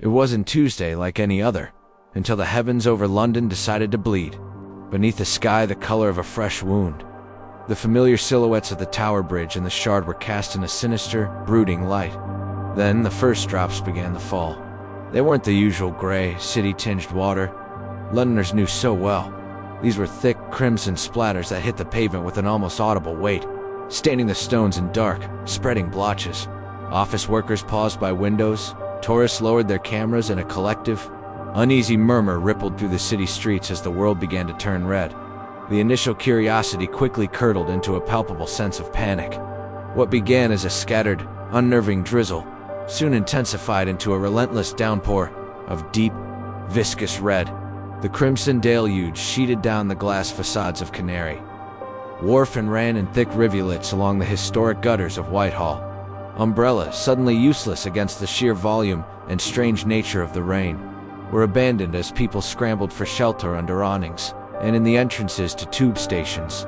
It wasn't Tuesday like any other, until the heavens over London decided to bleed. Beneath a sky the color of a fresh wound, the familiar silhouettes of the Tower Bridge and the Shard were cast in a sinister, brooding light. Then the first drops began to fall. They weren't the usual gray, city-tinged water Londoners knew so well. These were thick, crimson splatters that hit the pavement with an almost audible weight, staining the stones in dark, spreading blotches. Office workers paused by windows, tourists lowered their cameras, and a collective, uneasy murmur rippled through the city streets as the world began to turn red. The initial curiosity quickly curdled into a palpable sense of panic. What began as a scattered, unnerving drizzle soon intensified into a relentless downpour of deep, viscous red. The crimson deluge sheeted down the glass facades of Canary Wharf and ran in thick rivulets along the historic gutters of Whitehall. Umbrellas, suddenly useless against the sheer volume and strange nature of the rain, were abandoned as people scrambled for shelter under awnings and in the entrances to tube stations.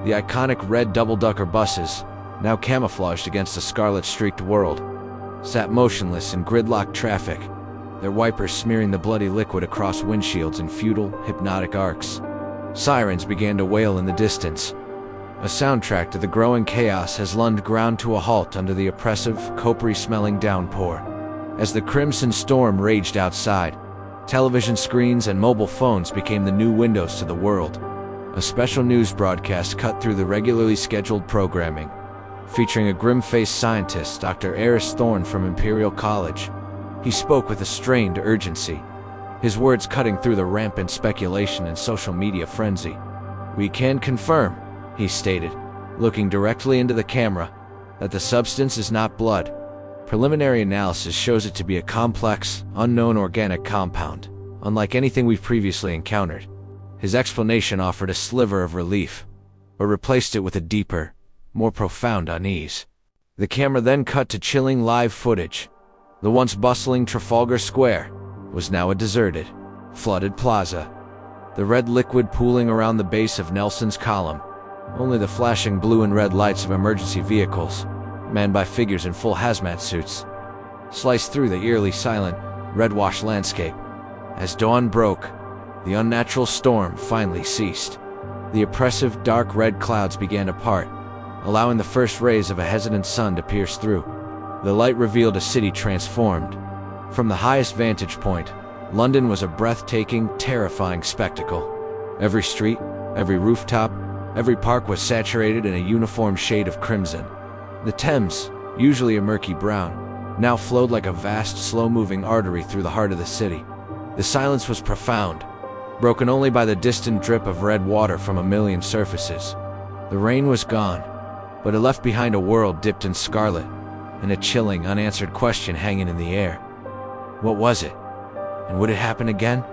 The iconic red double-decker buses, now camouflaged against a scarlet-streaked world, sat motionless in gridlocked traffic, their wipers smearing the bloody liquid across windshields in futile, hypnotic arcs. Sirens began to wail in the distance. A soundtrack to the growing chaos as London ground to a halt under the oppressive, coppery-smelling downpour. As the crimson storm raged outside, television screens and mobile phones became the new windows to the world. A special news broadcast cut through the regularly scheduled programming, featuring a grim-faced scientist, Dr. Eris Thorne from Imperial College. He spoke with a strained urgency, his words cutting through the rampant speculation and social media frenzy. "We can confirm," he stated, looking directly into the camera, "that the substance is not blood. Preliminary analysis shows it to be a complex, unknown organic compound, unlike anything we've previously encountered." His explanation offered a sliver of relief, but replaced it with a deeper, more profound unease. The camera then cut to chilling live footage. The once bustling Trafalgar Square was now a deserted, flooded plaza, the red liquid pooling around the base of Nelson's Column. Only the flashing blue and red lights of emergency vehicles, manned by figures in full hazmat suits, sliced through the eerily silent, red-washed landscape. As dawn broke, the unnatural storm finally ceased. The oppressive, dark red clouds began to part, allowing the first rays of a hesitant sun to pierce through. The light revealed a city transformed. From the highest vantage point, London was a breathtaking, terrifying spectacle. Every street, every rooftop, every park was saturated in a uniform shade of crimson. The Thames, usually a murky brown, now flowed like a vast, slow-moving artery through the heart of the city. The silence was profound, broken only by the distant drip of red water from a million surfaces. The rain was gone, but it left behind a world dipped in scarlet, and a chilling, unanswered question hanging in the air. What was it? And would it happen again?